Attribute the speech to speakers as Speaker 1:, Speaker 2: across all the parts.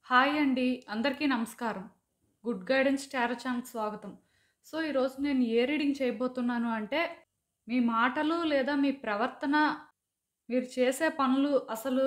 Speaker 1: Hi అండి. అందరికీ నమస్కారం. గుడ్ గైడెన్స్ టారో ఛానల్‌కి స్వాగతం. సో, ఈరోజు నేను ఏ రీడింగ్ చేయబోతున్నాను అంటే, మీ మాటలు లేదా మీ ప్రవర్తన, మీరు చేసే పనులు అసలు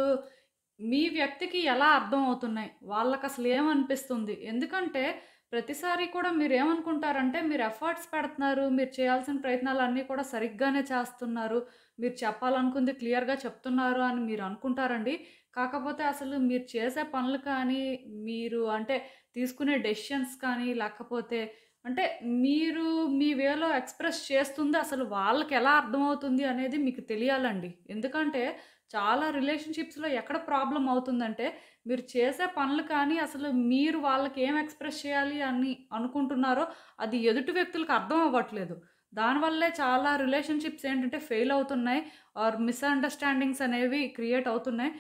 Speaker 1: మీ వ్యక్తికి ఎలా అర్థం అవుతున్నాయి? వాళ్ళకసలు ఏమనిపిస్తుంది? ఎందుకంటే, ప్రతిసారి కూడా మీరేమనుకుంటారంటే, మీరు ఎఫర్ట్స్ పెడుతున్నారు, మీరు చేయాల్సిన ప్రయత్నాలన్నీ కూడా సరిగ్గానే చేస్తున్నారు, మీరు చెప్పాలనుకుంది క్లియర్‌గా చెప్తున్నారు అని మీరు అనుకుంటారండి. కాకపోతే అసలు మీరు చేసే పనులు కానీ, మీరు అంటే తీసుకునే డెసిషన్స్ కానీ, లేకపోతే అంటే మీరు మీ వేలో ఎక్స్‌ప్రెస్ చేస్తుంది అసలు వాళ్ళకెలా అర్థమవుతుంది అనేది మీకు తెలియాలండి. ఎందుకంటే చాలా రిలేషన్‌షిప్స్‌లో ఎక్కడ ప్రాబ్లమ్ అవుతుందంటే, మీరు చేసే పనులు కానీ అసలు మీరు వాళ్ళకి ఏం ఎక్స్‌ప్రెస్ చేయాలి అని అనుకుంటున్నారో అది ఎదుటి వ్యక్తులకు అర్థం అవ్వట్లేదు. దానివల్లే చాలా రిలేషన్‌షిప్స్ ఏంటంటే ఫెయిల్ అవుతున్నాయి. ఆర్ మిస్‌అండర్‌స్టాండింగ్స్ అనేవి క్రియేట్ అవుతున్నాయి.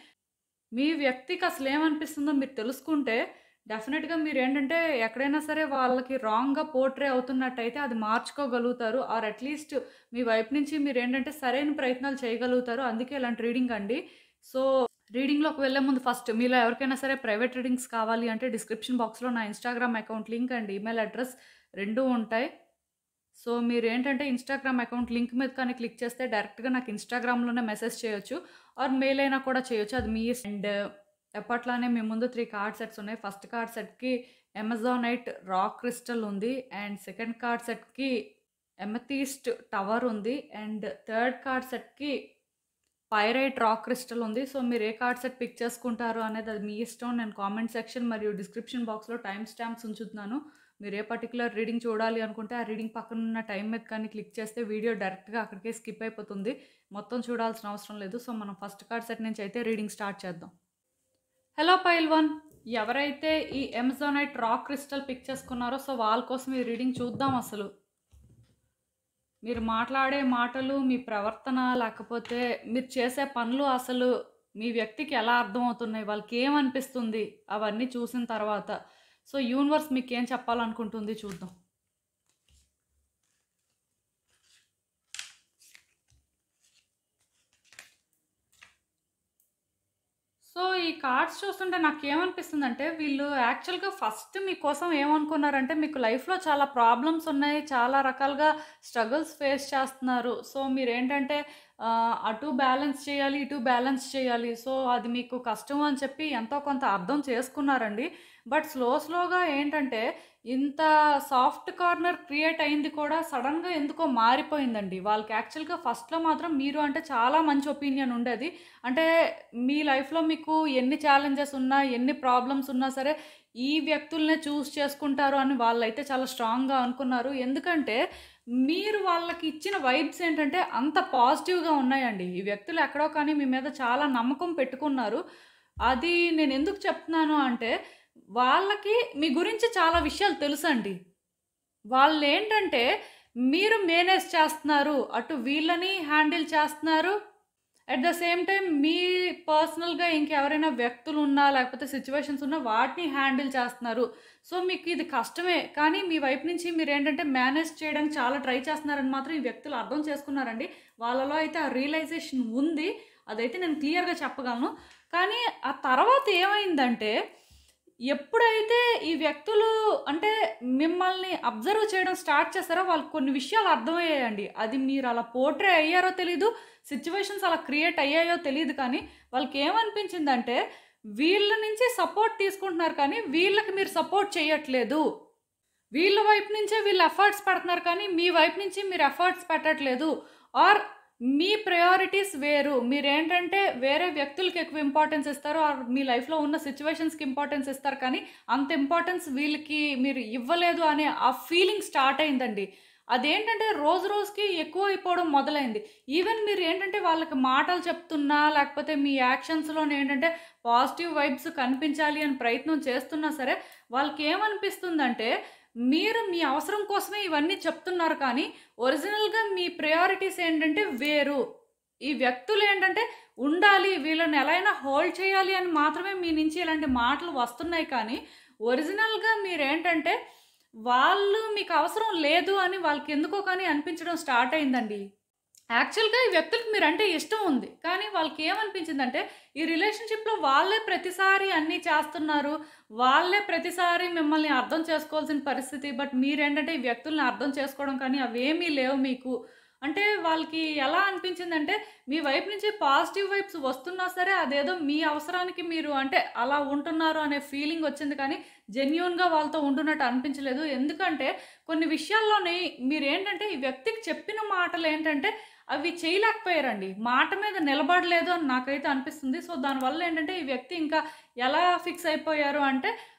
Speaker 1: మీ వ్యక్తికి అసలేమనిపిస్తుందో మీరు తెలుసుకుంటే, డెఫినెట్‌గా మీరేంటంటే ఎక్కడైనా సరే వాళ్ళకి రాంగ్‌గా పోర్ట్రే అవుతున్నట్టయితే అది మార్చుకోగలుగుతారు. ఆర్ అట్‌లీస్ట్ మీ వైపు నుంచి మీరేంటంటే సరైన ప్రయత్నాలు చేయగలుగుతారు. అందుకే ఇలాంటి రీడింగ్ అండి. సో, రీడింగ్‌లోకి వెళ్ళే ముందు ఫస్ట్ మీలో ఎవరికైనా సరే ప్రైవేట్ రీడింగ్స్ కావాలి అంటే డిస్క్రిప్షన్ బాక్స్‌లో నా Instagram account link and email address 2 ఉంటాయి. సో, మీరేంటంటే ఇన్‌స్టాగ్రామ్ అకౌంట్ లింక్ మీద కానీ క్లిక్ చేస్తే డైరెక్ట్‌గా నాకు ఇన్‌స్టాగ్రామ్‌లోనే మెసేజ్ చేయొచ్చు. ఆర్ మెయిల్ అయినా కూడా చేయొచ్చు. అది మీ అండ్ ఎప్పట్లానే మీ ముందు 3 కార్డ్ సెట్స్ ఉన్నాయి. ఫస్ట్ కార్డ్ సెట్‌కి అమెజానైట్ రాక్ క్రిస్టల్ ఉంది. అండ్ సెకండ్ కార్డ్ సెట్‌కి ఎమెథిస్ట్ టవర్ ఉంది. అండ్ థర్డ్ కార్డ్ సెట్‌కి పైరైట్ రాక్ క్రిస్టల్ ఉంది. సో, మీరు ఏ కార్డ్ సెట్ పిక్ చేసుకుంటారు అనేది అది మీ ఇష్టం. నేను కామెంట్ సెక్షన్ మరియు డిస్క్రిప్షన్ బాక్స్‌లో టైమ్ స్టాంప్స్ ఉంచుతున్నాను. మీరు ఏ పర్టిక్యులర్ రీడింగ్ చూడాలి అనుకుంటే, ఆ రీడింగ్ పక్కనున్న టైం మీద కానీ క్లిక్ చేస్తే వీడియో డైరెక్ట్‌గా అక్కడికే స్కిప్ అయిపోతుంది. మొత్తం చూడాల్సిన అవసరం లేదు. సో, మనం ఫస్ట్ కార్డ్ సెట్ నుంచి అయితే రీడింగ్ స్టార్ట్ చేద్దాం. హలో పైల్వాన్. ఎవరైతే ఈ అమెజానైట్ రాక్ క్రిస్టల్ పిక్ చేసుకున్నారో సో, వాళ్ళ కోసం ఈ రీడింగ్ చూద్దాం అసలు. మీరు మాట్లాడే మాటలు, మీ ప్రవర్తన, లేకపోతే మీరు చేసే పనులు అసలు మీ వ్యక్తికి ఎలా అర్థమవుతున్నాయి? వాళ్ళకేమనిపిస్తుంది? అవన్నీ చూసిన తర్వాత. సో, యూనివర్స్ మీకేం చెప్పాలనుకుంటుంది చూద్దాం. సో, ఈ కార్డ్స్ చూస్తుంటే నాకేమనిపిస్తుందంటే, వీళ్ళు యాక్చువల్‌గా ఫస్ట్ మీకోసం ఏమనుకున్నారంటే, మీకు లైఫ్‌లో చాలా ప్రాబ్లమ్స్ ఉన్నాయి. చాలా రకాలుగా స్ట్రగుల్స్ ఫేస్ చేస్తున్నారు. సో, మీరేంటంటే అటు బ్యాలెన్స్ చేయాలి, ఇటు బ్యాలెన్స్ చేయాలి. సో, అది మీకు కష్టం అని చెప్పి ఎంతో కొంత అర్థం చేసుకున్నారండి. బట్ స్లోగా ఏంటంటే, ఇంత సాఫ్ట్ కార్నర్ క్రియేట్ అయింది కూడా సడెన్‌గా ఎందుకో మారిపోయిందండి. వాళ్ళకి యాక్చువల్‌గా ఫస్ట్‌లో మాత్రం మీరు అంటే చాలా మంచి ఒపీనియన్ ఉండేది. అంటే మీ లైఫ్‌లో మీకు ఎన్ని ఛాలెంజెస్ ఉన్నా, ఎన్ని ప్రాబ్లమ్స్ ఉన్నా సరే, ఈ వ్యక్తులనే చూజ్ చేసుకుంటారు అని వాళ్ళైతే చాలా స్ట్రాంగ్‌గా అనుకున్నారు. ఎందుకంటే, మీరు వాళ్ళకి ఇచ్చిన వైబ్స్ ఏంటంటే, అంత పాజిటివ్‌గా ఉన్నాయండి. ఈ వ్యక్తులు ఎక్కడో కానీ మీ మీద చాలా నమ్మకం పెట్టుకున్నారు. అది నేనెందుకు చెప్తున్నాను అంటే, వాళ్ళకి మీ గురించి చాలా విషయాలు తెలుసండి. వాళ్ళేంటంటే, మీరు మేనేజ్ చేస్తున్నారు. అటు వీళ్ళని హ్యాండిల్ చేస్తున్నారు. అట్ ద సేమ్ టైమ్ మీ పర్సనల్‌గా ఇంకెవరైనా వ్యక్తులున్నా, లేకపోతే సిట్యుయేషన్స్ ఉన్నా వాటిని హ్యాండిల్ చేస్తున్నారు. సో, మీకు ఇది కష్టమే. కానీ మీ వైపు నుంచి మీరేంటంటే మేనేజ్ చేయడానికి చాలా ట్రై చేస్తున్నారని మాత్రం ఈ వ్యక్తులు అర్థం చేసుకున్నారండి. వాళ్ళలో అయితే ఆ రియలైజేషన్ ఉంది. అదైతే నేను క్లియర్‌గా చెప్పగలను. కానీ ఆ తర్వాత ఏమైందంటే, ఎప్పుడైతే ఈ వ్యక్తులు అంటే మిమ్మల్ని అబ్జర్వ్ చేయడం స్టార్ట్ చేశారో వాళ్ళకి కొన్ని విషయాలు అర్థమయ్యాయండి. అది మీరు అలా పోర్ట్రే అయ్యారో తెలీదు, సిట్యుయేషన్స్ అలా క్రియేట్ అయ్యాయో తెలీదు కానీ వాళ్ళకేమనిపించిందంటే వీళ్ళ నుంచి సపోర్ట్ తీసుకుంటున్నారు కానీ వీళ్ళకి మీరు సపోర్ట్ చేయట్లేదు. వీళ్ళ వైపు నుంచే వీళ్ళు ఎఫర్ట్స్ పెడుతున్నారు కానీ మీ వైపు నుంచి మీరు ఎఫర్ట్స్ పెట్టట్లేదు. ఆర్ మీ ప్రయారిటీస్ వేరు. మీరేంటంటే వేరే వ్యక్తులకి ఎక్కువ ఇంపార్టెన్స్ ఇస్తారు. ఆర్ మీ లైఫ్‌లో ఉన్న సిట్యుయేషన్స్‌కి ఇంపార్టెన్స్ ఇస్తారు కానీ అంత ఇంపార్టెన్స్ వీళ్ళకి మీరు ఇవ్వలేదు అనే ఆ ఫీలింగ్ స్టార్ట్ అయిందండి. అదేంటంటే రోజు రోజుకి ఎక్కువైపోవడం మొదలైంది. ఈవెన్ మీరు ఏంటంటే వాళ్ళకి మాటలు చెప్తున్నా లేకపోతే మీ యాక్షన్స్‌లోనేంటంటే పాజిటివ్ వైబ్స్ కనిపించాలి అని ప్రయత్నం చేస్తున్నా సరే వాళ్ళకేమనిపిస్తుందంటే మీరు మీ అవసరం కోసమే ఇవన్నీ చెప్తున్నారు కానీ, ఒరిజినల్‌గా మీ ప్రయారిటీస్ ఏంటంటే వేరు. ఈ వ్యక్తులేంటంటే ఉండాలి, వీళ్ళని ఎలా అయినా హోల్డ్ చేయాలి అని మాత్రమే మీ నుంచి ఇలాంటి మాటలు వస్తున్నాయి కానీ, ఒరిజినల్‌గా మీరేంటంటే వాళ్ళు మీకు అవసరం లేదు అని వాళ్ళకెందుకో కానీ అనిపించడం స్టార్ట్ అయిందండి. యాక్చువల్‌గా ఈ వ్యక్తులకి మీరంటే ఇష్టం ఉంది. కానీ వాళ్ళకేమనిపించిందంటే, ఈ రిలేషన్‌షిప్‌లో వాళ్ళే ప్రతిసారి అన్నీ చేస్తున్నారు. వాళ్ళే ప్రతిసారి మిమ్మల్ని అర్థం చేసుకోవాల్సిన పరిస్థితి. బట్ మీరేంటంటే, ఈ వ్యక్తుల్ని అర్థం చేసుకోవడం కానీ అవేమీ లేవు మీకు. అంటే వాళ్ళకి ఎలా అనిపించిందంటే, మీ వైపు నుంచి పాజిటివ్ వైబ్స్ వస్తున్నా సరే, అదేదో మీ అవసరానికి మీరు అంటే అలా ఉంటున్నారు అనే ఫీలింగొచ్చింది కానీ, జెన్యూన్‌గా వాళ్ళతో ఉంటున్నట్టు అనిపించలేదు. ఎందుకంటే, కొన్ని విషయాల్లోని మీరేంటంటే, ఈ వ్యక్తికి చెప్పిన మాటలేంటంటే అవి చేయలేకపోయారండి. మాట మీద నిలబడలేదు అని నాకైతే అనిపిస్తుంది. సో, దానివల్ల ఏంటంటే ఈ వ్యక్తి ఇంకా ఎలా ఫిక్స్ అయిపోయారు అంటే,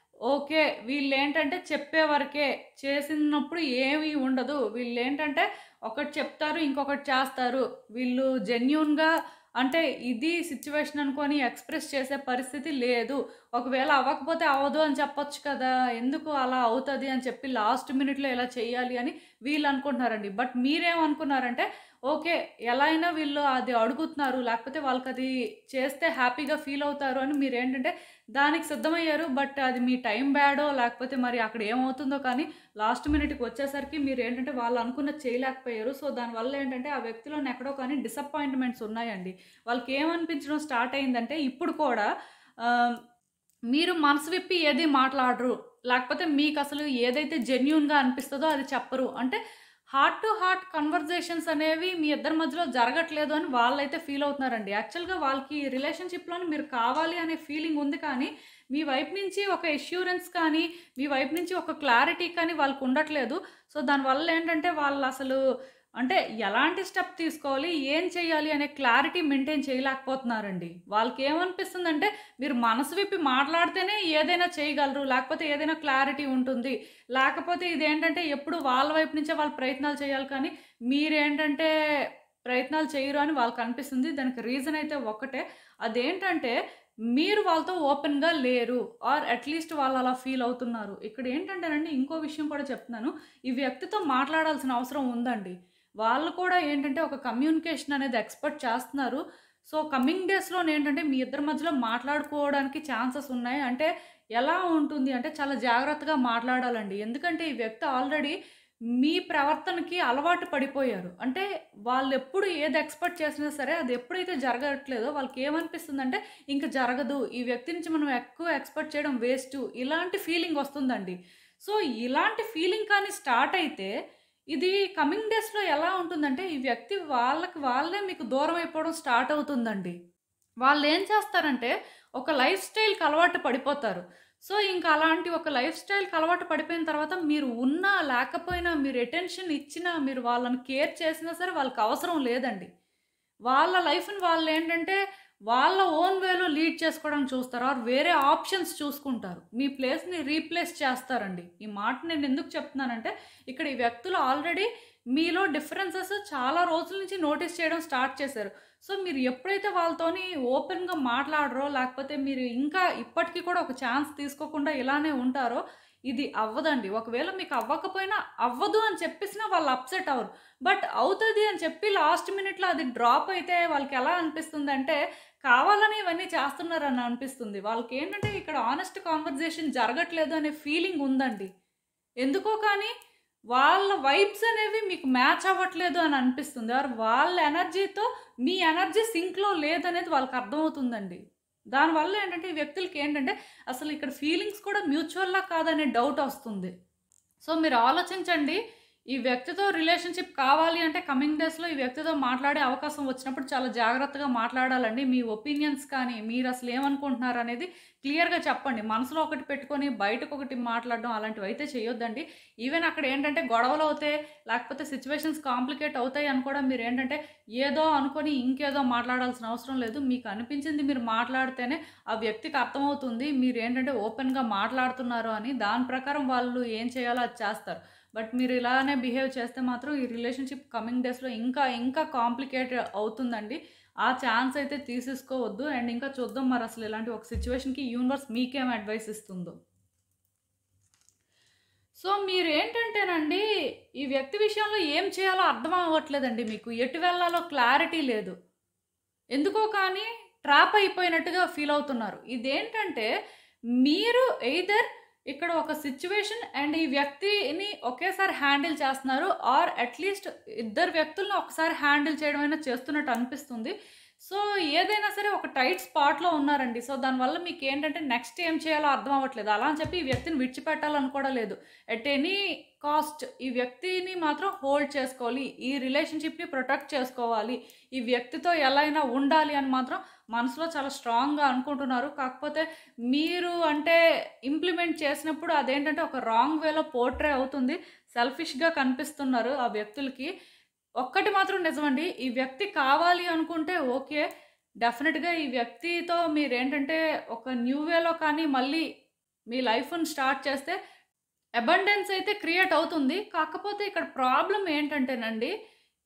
Speaker 1: ఓకే. వీళ్ళేంటంటే చెప్పే వరకే. చేసినప్పుడు ఏమీ ఉండదు. వీళ్ళేంటంటే ఒకటి చెప్తారు, ఇంకొకటి చేస్తారు. వీళ్ళు జెన్యూన్‌గా అంటే ఇది సిట్యుయేషన్ అనుకోని ఎక్స్‌ప్రెస్ చేసే పరిస్థితి లేదు. ఒకవేళ అవ్వకపోతే అవ్వదు అని చెప్పొచ్చు కదా! ఎందుకు అలా అవుతది అని చెప్పి లాస్ట్ మినిట్‌లో ఇలా చేయాలి అని వీళ్ళనుకుంటున్నారండి. But మీరేమనుకున్నారంటే okay. ఎలా అయినా వీళ్ళు అది అడుగుతున్నారు. లేకపోతే వాళ్ళకది చేస్తే హ్యాపీగా ఫీల్ అవుతారు అని మీరేంటంటే దానికి సిద్ధమయ్యారు. బట్ అది మీ టైం బ్యాడో లేకపోతే మరి అక్కడ ఏమవుతుందో కానీ లాస్ట్ మినిట్‌కి వచ్చేసరికి మీరేంటంటే వాళ్ళు అనుకున్నది చేయలేకపోయారు. సో, దానివల్ల ఏంటంటే ఆ వ్యక్తిలోని ఎక్కడో కానీ డిసప్పాయింట్‌మెంట్స్ ఉన్నాయండి. వాళ్ళకేమనిపించడం స్టార్ట్ అయిందంటే ఇప్పుడు కూడా ఆహ్, మీరు మనసు విప్పి ఏది మాట్లాడరు. లేకపోతే మీకసలు ఏదైతే జెన్యూన్‌గా అనిపిస్తదో అది చెప్పరు. అంటే హార్ట్ టు హార్ట్ కన్వర్జేషన్స్ అనేవి మీ ఇద్దరి మధ్యలో జరగట్లేదు అని వాళ్ళైతే ఫీల్ అవుతున్నారండి. యాక్చువల్‌గా వాళ్ళకి రిలేషన్‌షిప్‌లోని మీరు కావాలి అనే ఫీలింగ్ ఉంది కానీ, మీ వైపు నుంచి ఒక అష్యూరెన్స్ కానీ, మీ వైపు నుంచి ఒక క్లారిటీ కానీ వాళ్ళకి ఉండట్లేదు. సో, దానివల్ల ఏంటంటే వాళ్ళసలు అంటే ఎలాంటి స్టెప్ తీసుకోవాలి, ఏం చేయాలి అనే క్లారిటీ మెయింటైన్ చేయలేకపోతున్నారండి. వాళ్ళకేమనిపిస్తుందంటే మీరు మనసు విప్పి మాట్లాడితేనే ఏదైనా చేయగలరు. లేకపోతే ఏదైనా క్లారిటీ ఉంటుంది. లేకపోతే ఇదేంటంటే ఎప్పుడు వాళ్ళ వైపు నుంచే వాళ్ళు ప్రయత్నాలు చేయాలి కానీ, మీరేంటంటే ప్రయత్నాలు చేయరు అని వాళ్ళకనిపిస్తుంది. దానికి రీజన్ అయితే ఒక్కటే. అదేంటంటే మీరు వాళ్ళతో ఓపెన్‌గా లేరు. ఆర్ అట్‌లీస్ట్ వాళ్ళు అలా ఫీల్ అవుతున్నారు. ఇక్కడేంటంటేనండి ఇంకో విషయం కూడా చెప్తున్నాను. ఈ వ్యక్తితో మాట్లాడాల్సిన అవసరం ఉందండి. వాళ్ళు కూడా ఏంటంటే ఒక కమ్యూనికేషన్ అనేది ఎక్స్‌పెక్ట్ చేస్తున్నారు. సో, కమింగ్ డేస్‌లోనేంటంటే మీ ఇద్దరి మధ్యలో మాట్లాడుకోవడానికి ఛాన్సెస్ ఉన్నాయి. అంటే ఎలా ఉంటుంది అంటే చాలా జాగ్రత్తగా మాట్లాడాలండి. ఎందుకంటే ఈ వ్యక్తి ఆల్రెడీ మీ ప్రవర్తనకి అలవాటు పడిపోయారు. అంటే వాళ్ళెప్పుడు ఏది ఎక్స్‌పెక్ట్ చేసినా సరే అది ఎప్పుడైతే జరగట్లేదో వాళ్ళకేమనిపిస్తుందంటే ఇంక జరగదు. ఈ వ్యక్తి నుంచి మనం ఎక్కువ ఎక్స్‌పెక్ట్ చేయడం వేస్టు. ఇలాంటి ఫీలింగ్ వస్తుందండి. సో, ఇలాంటి ఫీలింగ్ కానీ స్టార్ట్ అయితే ఇది కమింగ్ డేస్‌లో ఎలా ఉంటుందంటే ఈ వ్యక్తి వాళ్ళకి వాళ్ళే మీకు దూరం అయిపోవడం స్టార్ట్ అవుతుందండి. వాళ్ళేం చేస్తారంటే, ఒక లైఫ్ స్టైల్‌కి అలవాటు పడిపోతారు. సో, ఇంక అలాంటి ఒక లైఫ్ స్టైల్‌కి అలవాటు పడిపోయిన తర్వాత మీరు ఉన్నా, లేకపోయినా, మీరు అటెన్షన్ ఇచ్చినా, మీరు వాళ్ళని కేర్ చేసినా సరే వాళ్ళకవసరం లేదండి. వాళ్ళ లైఫ్‌ని వాళ్ళేంటంటే, వాళ్ళ ఓన్ వేలో లీడ్ చేసుకోవడానికి చూస్తారు. ఆర్ వేరే ఆప్షన్స్ చూసుకుంటారు. మీ ప్లేస్‌ని రీప్లేస్ చేస్తారండి. ఈ మాట నేనెందుకు చెప్తున్నానంటే, ఇక్కడ ఈ వ్యక్తులు ఆల్రెడీ మీలో డిఫరెన్సెస్ చాలా రోజుల నుంచి నోటీస్ చేయడం స్టార్ట్ చేశారు. సో, మీరు ఎప్పుడైతే వాళ్ళతోని ఓపెన్‌గా మాట్లాడరో, లేకపోతే మీరు ఇంకా ఇప్పటికి కూడా ఒక ఛాన్స్ తీసుకోకుండా ఇలానే ఉంటారో, ఇది అవ్వదండి. ఒకవేళ మీకు అవ్వకపోయినా, అవ్వదు అని చెప్పేసినా వాళ్ళు అప్‌సెట్ అవ్వరు. బట్ అవుతది అని చెప్పి లాస్ట్ మినిట్‌లో అది డ్రాప్ అయితే వాళ్ళకెలా అనిపిస్తుందంటే, కావాలని ఇవన్నీ చేస్తున్నారని అనిపిస్తుంది. వాళ్ళకేంటంటే ఇక్కడ హానెస్ట్ కన్వర్జేషన్ జరగట్లేదు అనే ఫీలింగ్ ఉందండి. ఎందుకో కానీ వాళ్ళ వైబ్స్ అనేవి మీకు మ్యాచ్ అవ్వట్లేదు అని అనిపిస్తుంది. ఆర్ వాళ్ళ ఎనర్జీతో మీ ఎనర్జీ సింక్‌లో లేదనేది వాళ్ళకర్థమవుతుందండి. దానివల్ల ఏంటంటే ఈ వ్యక్తులకేంటంటే అసలు ఇక్కడ ఫీలింగ్స్ కూడా మ్యూచువల్లా కాదనే డౌటొస్తుంది. సో, మీరు ఆలోచించండి. ఈ వ్యక్తితో రిలేషన్‌షిప్ కావాలి అంటే కమింగ్ డేస్‌లో ఈ వ్యక్తితో మాట్లాడే అవకాశం వచ్చినప్పుడు చాలా జాగ్రత్తగా మాట్లాడాలండి. మీ ఒపీనియన్స్ కానీ, మీరసలు ఏమనుకుంటున్నారనేది క్లియర్‌గా చెప్పండి. మనసులో ఒకటి పెట్టుకొని బయటకొకటి మాట్లాడడం అలాంటివైతే చేయొద్దండి. ఈవెన్ అక్కడ ఏంటంటే గొడవలవుతాయి, లేకపోతే సిట్యుయేషన్స్ కాంప్లికేట్ అవుతాయి అని కూడా మీరేంటంటే ఏదో అనుకోని ఇంకేదో మాట్లాడాల్సిన అవసరం లేదు. మీకు అనిపించింది మీరు మాట్లాడితేనే ఆ వ్యక్తికి అర్థమవుతుంది. మీరేంటంటే ఓపెన్‌గా మాట్లాడుతున్నారు అని. దాని ప్రకారం వాళ్ళు ఏం చేయాలో అది చేస్తారు. బట్ మీరు ఇలానే బిహేవ్ చేస్తే మాత్రం ఈ రిలేషన్‌షిప్ కమింగ్ డేస్‌లో ఇంకా ఇంకా కాంప్లికేట్ అవుతుందండి. ఆ ఛాన్స్ అయితే తీసేసుకోవద్దు. అండ్ ఇంకా చూద్దాం మరసలు ఇలాంటి ఒక సిట్యుయేషన్‌కి యూనివర్స్ మీకేం అడ్వైస్ ఇస్తుందో. సో, మీరేంటంటేనండి ఈ వ్యక్తి విషయంలో ఏం చేయాలో అర్థం అవ్వట్లేదండి మీకు. ఎటు వెళ్ళాలో క్లారిటీ లేదు. ఎందుకో కానీ ట్రాప్ అయిపోయినట్టుగా ఫీల్ అవుతున్నారు. ఇదేంటంటే మీరు ఎయిదర్ ఇక్కడ ఒక సిట్యుయేషన్ అండ్ ఈ వ్యక్తిని ఒకేసారి హ్యాండిల్ చేస్తున్నారు. ఆర్ అట్‌లీస్ట్ ఇద్దరు వ్యక్తులను ఒకసారి హ్యాండిల్ చేయడం అయినా చేస్తున్నట్టు అనిపిస్తుంది. సో, ఏదైనా సరే ఒక టైట్ స్పాట్‌లో ఉన్నారండి. సో, దానివల్ల మీకేంటంటే నెక్స్ట్ ఏం చేయాలో అర్థం అవ్వట్లేదు. అలా అని చెప్పి ఈ వ్యక్తిని విడిచిపెట్టాలని కూడా లేదు. ఎట్ ఎనీ కాస్ట్ ఈ వ్యక్తిని మాత్రం హోల్డ్ చేసుకోవాలి. ఈ రిలేషన్‌షిప్‌ని ప్రొటెక్ట్ చేసుకోవాలి. ఈ వ్యక్తితో ఎలా అయినా ఉండాలి అని మాత్రం మనసులో చాలా స్ట్రాంగ్‌గా అనుకుంటున్నారు. కాకపోతే మీరు అంటే ఇంప్లిమెంట్ చేసినప్పుడు అదేంటంటే ఒక రాంగ్ వేలో పోర్ట్రే అవుతుంది. సెల్ఫిష్‌గా కనిపిస్తున్నారు ఆ వ్యక్తులకి. ఒక్కటి మాత్రం నిజమండి. ఈ వ్యక్తి కావాలి అనుకుంటే ఓకే. డెఫినిట్‌గా ఈ వ్యక్తితో మీరేంటంటే ఒక న్యూ వేలో కానీ మళ్ళీ మీ లైఫ్‌ని స్టార్ట్ చేస్తే అబండెన్స్ అయితే క్రియేట్ అవుతుంది. కాకపోతే ఇక్కడ ప్రాబ్లమ్ ఏంటంటేనండి,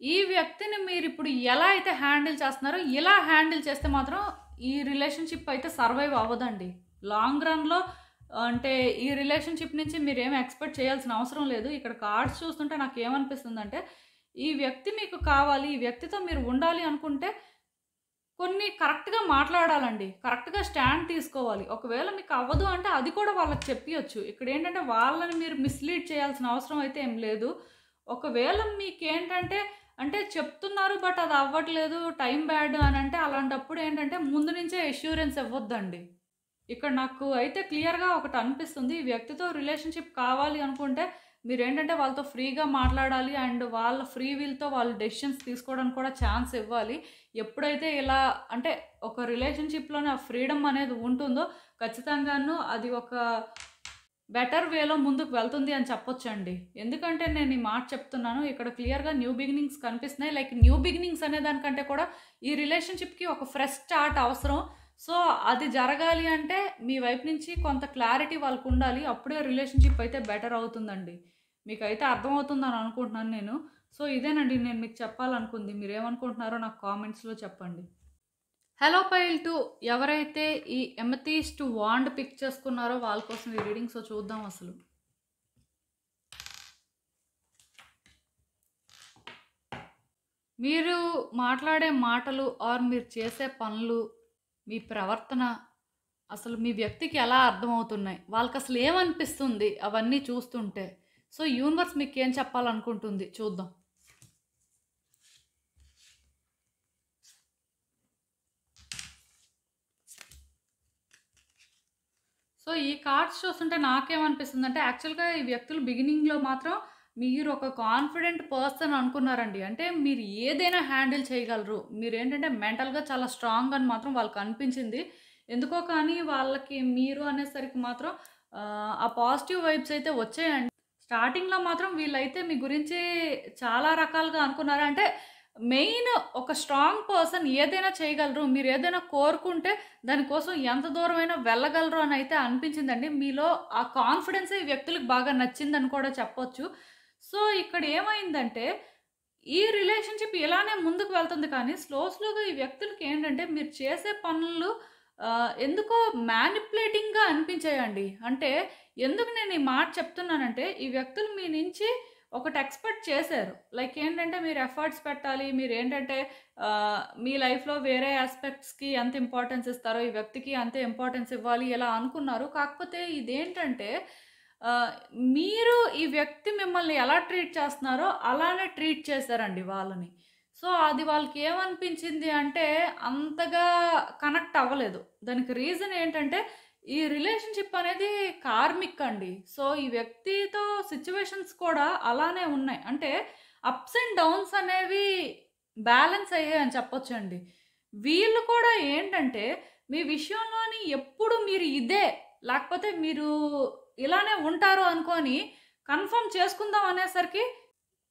Speaker 1: ఈ వ్యక్తిని మీరిప్పుడు ఎలా అయితే హ్యాండిల్ చేస్తున్నారో ఇలా హ్యాండిల్ చేస్తే మాత్రం ఈ రిలేషన్‌షిప్ అయితే సర్వైవ్ అవ్వదండి. లాంగ్ రన్‌లో అంటే ఈ రిలేషన్‌షిప్ నుంచి మీరేమి ఎక్స్‌పెక్ట్ చేయాల్సిన అవసరం లేదు. ఇక్కడ కార్డ్స్ చూస్తుంటే నాకేమనిపిస్తుందంటే, ఈ వ్యక్తి మీకు కావాలి, ఈ వ్యక్తితో మీరు ఉండాలి అనుకుంటే కొన్ని కరెక్ట్‌గా మాట్లాడాలండి. కరెక్ట్‌గా స్టాండ్ తీసుకోవాలి. ఒకవేళ మీకు అవ్వదు అంటే అది కూడా వాళ్ళకి చెప్పియొచ్చు. ఇక్కడేంటంటే వాళ్ళని మీరు మిస్‌లీడ్ చేయాల్సిన అవసరం అయితే ఏం లేదు. ఒకవేళ మీకేంటంటే అంటే చెప్తున్నారు బట్ అది అవ్వట్లేదు, టైం బ్యాడ్ అనంటే అలాంటప్పుడు ఏంటంటే ముందు నుంచే అష్యూరెన్స్ ఇవ్వొద్దండి. ఇక్కడ నాకు అయితే క్లియర్‌గా ఒకటి అనిపిస్తుంది. ఈ వ్యక్తితో రిలేషన్‌షిప్ కావాలి అనుకుంటే మీరేంటంటే వాళ్ళతో ఫ్రీగా మాట్లాడాలి అండ్ వాళ్ళ ఫ్రీ విల్‌తో వాళ్ళు డెసిషన్స్ తీసుకోవడానికి కూడా ఛాన్స్ ఇవ్వాలి. ఎప్పుడైతే ఇలా అంటే ఒక రిలేషన్‌షిప్‌లోనే ఆ ఫ్రీడమ్ అనేది ఉంటుందో ఖచ్చితంగాను అది ఒక బెటర్ వేలో ముందుకు వెళ్తుంది అని చెప్పొచ్చండి. ఎందుకంటే నేను ఈ మాట చెప్తున్నాను. ఇక్కడ క్లియర్‌గా న్యూ బిగినింగ్స్ కనిపిస్తున్నాయి. లైక్ న్యూ బిగినింగ్స్ అనే దానికంటే కూడా ఈ రిలేషన్‌షిప్‌కి ఒక ఫ్రెష్ స్టార్ట్ అవసరం. సో, అది జరగాలి అంటే మీ వైపు నుంచి కొంత క్లారిటీ వాళ్ళకుండాలి. అప్పుడే రిలేషన్‌షిప్ అయితే బెటర్ అవుతుందండి. మీకైతే అర్థమవుతుందని అనుకుంటున్నాను నేను. సో, ఇదేనండి నేను మీకు చెప్పాలనుకుంది. మీరేమనుకుంటున్నారో నాకు కామెంట్స్‌లో చెప్పండి. హలో పైల్ 2 ఎవరైతే ఈ ఎమథీస్ట్ వాండ్ పిక్ చేసుకున్నారో వాళ్ళ కోసం ఈ రీడింగ్. సో, చూద్దాం అసలు. మీరు మాట్లాడే మాటలు ఆర్ మీరు చేసే పనులు, మీ ప్రవర్తన అసలు మీ వ్యక్తికి ఎలా అర్థమవుతున్నాయి? వాళ్ళకసలు ఏమనిపిస్తుంది అవన్నీ చూస్తుంటే? సో, యూనివర్స్ మీకేం చెప్పాలనుకుంటుంది చూద్దాం. సో, ఈ కార్డ్స్ చూస్తుంటే నాకేమనిపిస్తుందంటే యాక్చువల్‌గా ఈ వ్యక్తులు బిగినింగ్‌లో మాత్రం మీరు ఒక కాన్ఫిడెంట్ పర్సన్ అనుకున్నారండి. అంటే మీరు ఏదైనా హ్యాండిల్ చేయగలరు. మీరేంటంటే మెంటల్‌గా చాలా స్ట్రాంగ్ అని మాత్రం వాళ్ళకనిపించింది. ఎందుకో కానీ వాళ్ళకి మీరు అనేసరికి మాత్రం ఆ పాజిటివ్ వైబ్స్ అయితే వచ్చాయండి. స్టార్టింగ్‌లో మాత్రం వీళ్ళైతే మీ గురించి చాలా రకాలుగా అనుకున్నారు. అంటే మెయిన్ ఒక స్ట్రాంగ్ పర్సన్ ఏదైనా చేయగలరు. మీరేదైనా కోరుకుంటే దానికోసం ఎంత దూరమైనా వెళ్ళగలరు అని అయితే అనిపించిందండి. మీలో ఆ కాన్ఫిడెన్సే ఈ వ్యక్తులకు బాగా నచ్చిందని కూడా చెప్పొచ్చు. సో, ఇక్కడ ఏమైందంటే ఈ రిలేషన్‌షిప్ ఇలానే ముందుకు వెళ్తుంది కానీ స్లోగా ఈ వ్యక్తులకి ఏంటంటే మీరు చేసే పనులు ఎందుకో మ్యానిప్యులేటింగ్‌గా అనిపించాయండి. అంటే ఎందుకు నేను ఈ మాట చెప్తున్నానంటే ఈ వ్యక్తులు మీ నుంచి ఒకటి ఎక్స్‌పెక్ట్ చేశారు. లైక్ ఏంటంటే మీరు ఎఫర్ట్స్ పెట్టాలి. మీరేంటంటే మీ లైఫ్‌లో వేరే యాస్పెక్ట్స్‌కి ఎంత ఇంపార్టెన్స్ ఇస్తారో ఈ వ్యక్తికి అంతే ఇంపార్టెన్స్ ఇవ్వాలి ఇలా అనుకున్నారు. కాకపోతే ఇదేంటంటే ఆహ్, మీరు ఈ వ్యక్తి మిమ్మల్ని ఎలా ట్రీట్ చేస్తున్నారో అలానే ట్రీట్ చేశారండి వాళ్ళని. సో, అది వాళ్ళకేమనిపించింది అంటే అంతగా కనెక్ట్ అవ్వలేదు. దానికి రీజన్ ఏంటంటే ఈ రిలేషన్‌షిప్ అనేది కార్మిక్ అండి. సో, ఈ వ్యక్తితో సిట్యుయేషన్స్ కూడా అలానే ఉన్నాయి. అంటే అప్స్ అండ్ డౌన్స్ అనేవి బ్యాలెన్స్ అయ్యాయని చెప్పొచ్చండి. వీళ్ళు కూడా ఏంటంటే మీ విషయంలోని ఎప్పుడు మీరు ఇదే లేకపోతే మీరు ఇలానే ఉంటారు అనుకోని కన్ఫర్మ్ చేసుకుందాం అనేసరికి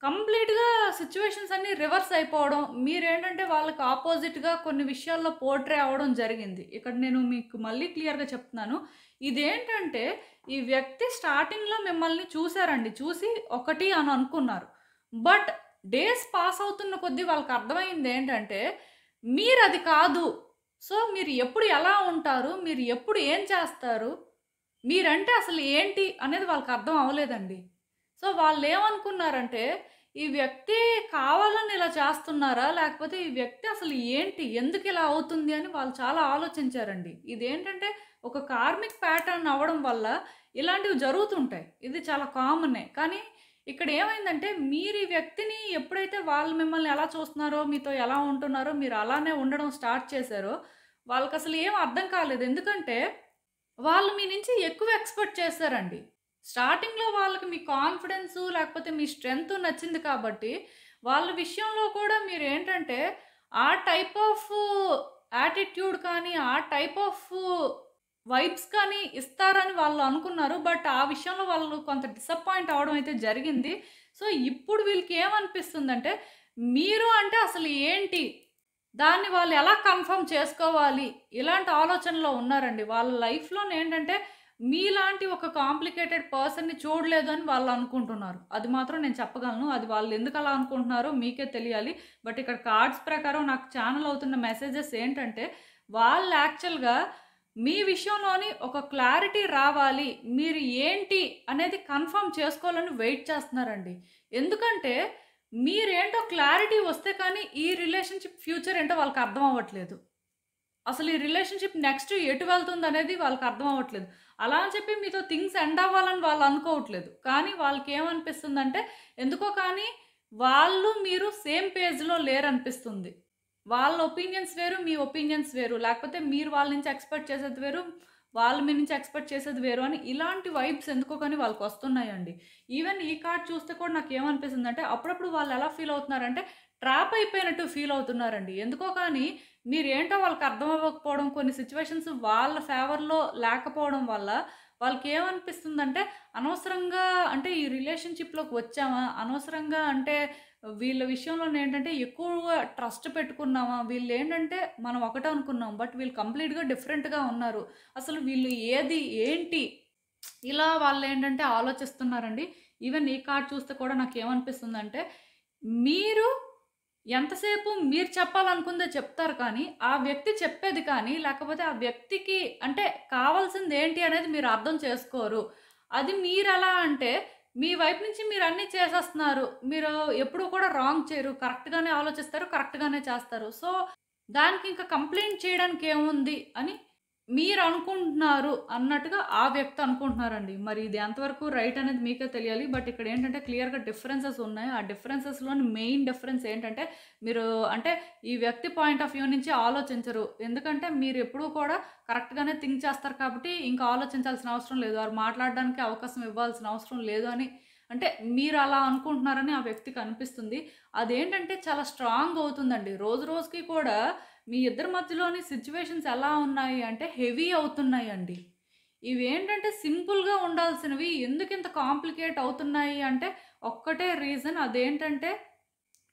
Speaker 1: కంప్లీట్‌గా సిట్యుయేషన్స్ అన్నీ రివర్స్ అయిపోవడం. మీరేంటంటే వాళ్ళకి అపోజిట్‌గా కొన్ని విషయాల్లో పోర్ట్రే అవ్వడం జరిగింది. ఇక్కడ నేను మీకు మళ్ళీ క్లియర్‌గా చెప్తున్నాను. ఇదేంటంటే ఈ వ్యక్తి స్టార్టింగ్‌లో మిమ్మల్ని చూసారండి. చూసి ఒకటి అని అనుకున్నారు. బట్ డేస్ పాస్ అవుతున్న కొద్దీ వాళ్ళకి అర్థమైందేంటంటే మీరది కాదు. సో, మీరు ఎప్పుడు ఎలా ఉంటారు? మీరు ఎప్పుడు ఏం చేస్తారు? మీరంటే అసలు ఏంటి అనేది వాళ్ళకి అర్థం అవ్వలేదండి. సో, వాళ్ళేమనుకున్నారంటే, ఈ వ్యక్తి కావాలని ఇలా చేస్తున్నారా? లేకపోతే ఈ వ్యక్తి అసలు ఏంటి? ఎందుకిలా అవుతుంది అని వాళ్ళు చాలా ఆలోచించారండి. ఇదేంటంటే ఒక కార్మిక్ ప్యాటర్న్ అవ్వడం వల్ల ఇలాంటివి జరుగుతుంటాయి. ఇది చాలా కామనే. కానీ ఇక్కడ ఏమైందంటే మీరు ఈ వ్యక్తిని ఎప్పుడైతే వాళ్ళు మిమ్మల్ని ఎలా చూస్తున్నారో, మీతో ఎలా ఉంటున్నారో, మీరు అలానే ఉండడం స్టార్ట్ చేశారో, వాళ్ళకసలు ఏం అర్థం కాలేదు. ఎందుకంటే వాళ్ళు మీ నుంచి ఎక్కువ ఎక్స్‌పెక్ట్ చేశారండి. స్టార్టింగ్‌లో వాళ్ళకి మీ కాన్ఫిడెన్సు లేకపోతే మీ స్ట్రెంగ్త్ నచ్చింది కాబట్టి, వాళ్ళ విషయంలో కూడా మీరేంటంటే ఆ టైప్ ఆఫ్ యాటిట్యూడ్ కానీ, ఆ టైప్ ఆఫ్ వైబ్స్ కానీ ఇస్తారని వాళ్ళు అనుకున్నారు. బట్ ఆ విషయంలో వాళ్ళు కొంత డిసప్పాయింట్ అవ్వడం అయితే జరిగింది. సో, ఇప్పుడు వీళ్ళకి ఏమనిపిస్తుందంటే, మీరు అంటే అసలు ఏంటి? దాన్ని వాళ్ళు ఎలా కన్ఫర్మ్ చేసుకోవాలి? ఇలాంటి ఆలోచనలో ఉన్నారండి. వాళ్ళ లైఫ్‌లోనేంటంటే, మీలాంటి ఒక కాంప్లికేటెడ్ పర్సన్‌ని చూడలేదు అని వాళ్ళు అనుకుంటున్నారు. అది మాత్రం నేను చెప్పగలను. అది వాళ్ళు ఎందుకు అలా అనుకుంటున్నారో మీకే తెలియాలి. బట్ ఇక్కడ కార్డ్స్ ప్రకారం నాకు ఛానెల్ అవుతున్న మెసేజెస్ ఏంటంటే, వాళ్ళు యాక్చువల్‌గా మీ విషయంలోని ఒక క్లారిటీ రావాలి. మీరు ఏంటి అనేది కన్ఫర్మ్ చేసుకోవాలని వెయిట్ చేస్తున్నారండి. ఎందుకంటే మీరేంటో క్లారిటీ వస్తే కానీ ఈ రిలేషన్‌షిప్ ఫ్యూచర్ ఏంటో వాళ్ళకి అర్థం అవ్వట్లేదు. అసలు ఈ రిలేషన్‌షిప్ నెక్స్ట్ ఎటు వెళ్తుందనేది వాళ్ళకి అర్థం అవ్వట్లేదు. అలా అని చెప్పి మీతో థింగ్స్ ఎండ్ అవ్వాలని వాళ్ళు అనుకోవట్లేదు. కానీ వాళ్ళకేమనిపిస్తుందంటే ఎందుకో కానీ వాళ్ళు మీరు సేమ్ పేజ్‌లో లేరనిపిస్తుంది. వాళ్ళ ఒపీనియన్స్ వేరు, మీ ఒపీనియన్స్ వేరు. లేకపోతే మీరు వాళ్ళ నుంచి ఎక్స్‌పెక్ట్ చేసేది వేరు, వాళ్ళు మీ నుంచి ఎక్స్‌పెక్ట్ చేసేది వేరు అని ఇలాంటి వైబ్స్ ఎందుకో కానీ వాళ్ళకొస్తున్నాయండి. ఈవెన్ ఈ కార్డ్ చూస్తే కూడా నాకేమనిపిస్తుందంటే అప్పుడప్పుడు వాళ్ళు ఎలా ఫీల్ అవుతున్నారంటే ట్రాప్ అయిపోయినట్టు ఫీల్ అవుతున్నారండి. ఎందుకో కానీ మీరేంటో వాళ్ళకి అర్థం అవ్వకపోవడం, కొన్ని సిట్యుయేషన్స్ వాళ్ళ ఫేవర్‌లో లేకపోవడం వల్ల వాళ్ళకేమనిపిస్తుందంటే అనవసరంగా అంటే ఈ రిలేషన్‌షిప్‌లోకి వచ్చామా? అనవసరంగా అంటే వీళ్ళ విషయంలోనేంటంటే ఎక్కువగా ట్రస్ట్ పెట్టుకున్నామా? వీళ్ళేంటంటే మనం ఒకటే అనుకున్నాం. బట్ వీళ్ళు కంప్లీట్‌గా డిఫరెంట్‌గా ఉన్నారు. అసలు వీళ్ళు ఏది? ఏంటి? ఇలా వాళ్ళేంటంటే ఆలోచిస్తున్నారండి. ఈవెన్ ఈ కార్డ్ చూస్తే కూడా నాకేమనిపిస్తుందంటే మీరు ఎంతసేపు మీరు చెప్పాలనుకుందే చెప్తారు కానీ, ఆ వ్యక్తి చెప్పేది కానీ, లేకపోతే ఆ వ్యక్తికి అంటే కావాల్సిందేంటి అనేది మీరు అర్థం చేసుకోరు. అది మీరెలా అంటే, మీ వైపు నుంచి మీరన్నీ చేసేస్తున్నారు. మీరు ఎప్పుడూ కూడా రాంగ్ చేయరు. కరెక్ట్‌గానే ఆలోచిస్తారు. కరెక్ట్‌గానే చేస్తారు. సో, దానికింక కంప్లెయింట్ చేయడానికేముంది అని మీరనుకుంటున్నారు అన్నట్టుగా ఆ వ్యక్తి అనుకుంటున్నారండి. మరి ఇది ఎంతవరకు రైట్ అనేది మీకే తెలియాలి. బట్ ఇక్కడేంటంటే క్లియర్‌గా డిఫరెన్సెస్ ఉన్నాయి. ఆ డిఫరెన్సెస్‌లోని మెయిన్ డిఫరెన్స్ ఏంటంటే, మీరు అంటే ఈ వ్యక్తి పాయింట్ ఆఫ్ వ్యూ నుంచి ఆలోచించరు. ఎందుకంటే మీరెప్పుడూ కూడా కరెక్ట్‌గానే థింక్ చేస్తారు కాబట్టి ఇంకా ఆలోచించాల్సిన అవసరం లేదు. వారు మాట్లాడడానికి అవకాశం ఇవ్వాల్సిన అవసరం లేదు అని అంటే మీరలా అనుకుంటున్నారని ఆ వ్యక్తికి అనిపిస్తుంది. అదేంటంటే చాలా స్ట్రాంగ్ అవుతుందండి. రోజు రోజుకి కూడా మీ ఇద్దరి మధ్యలోని సిట్యుయేషన్స్ ఎలా ఉన్నాయి అంటే హెవీ అవుతున్నాయండి. ఇవేంటంటే సింపుల్‌గా ఉండాల్సినవి ఎందుకింత కాంప్లికేట్ అవుతున్నాయి అంటే ఒక్కటే రీజన్ అదేంటంటే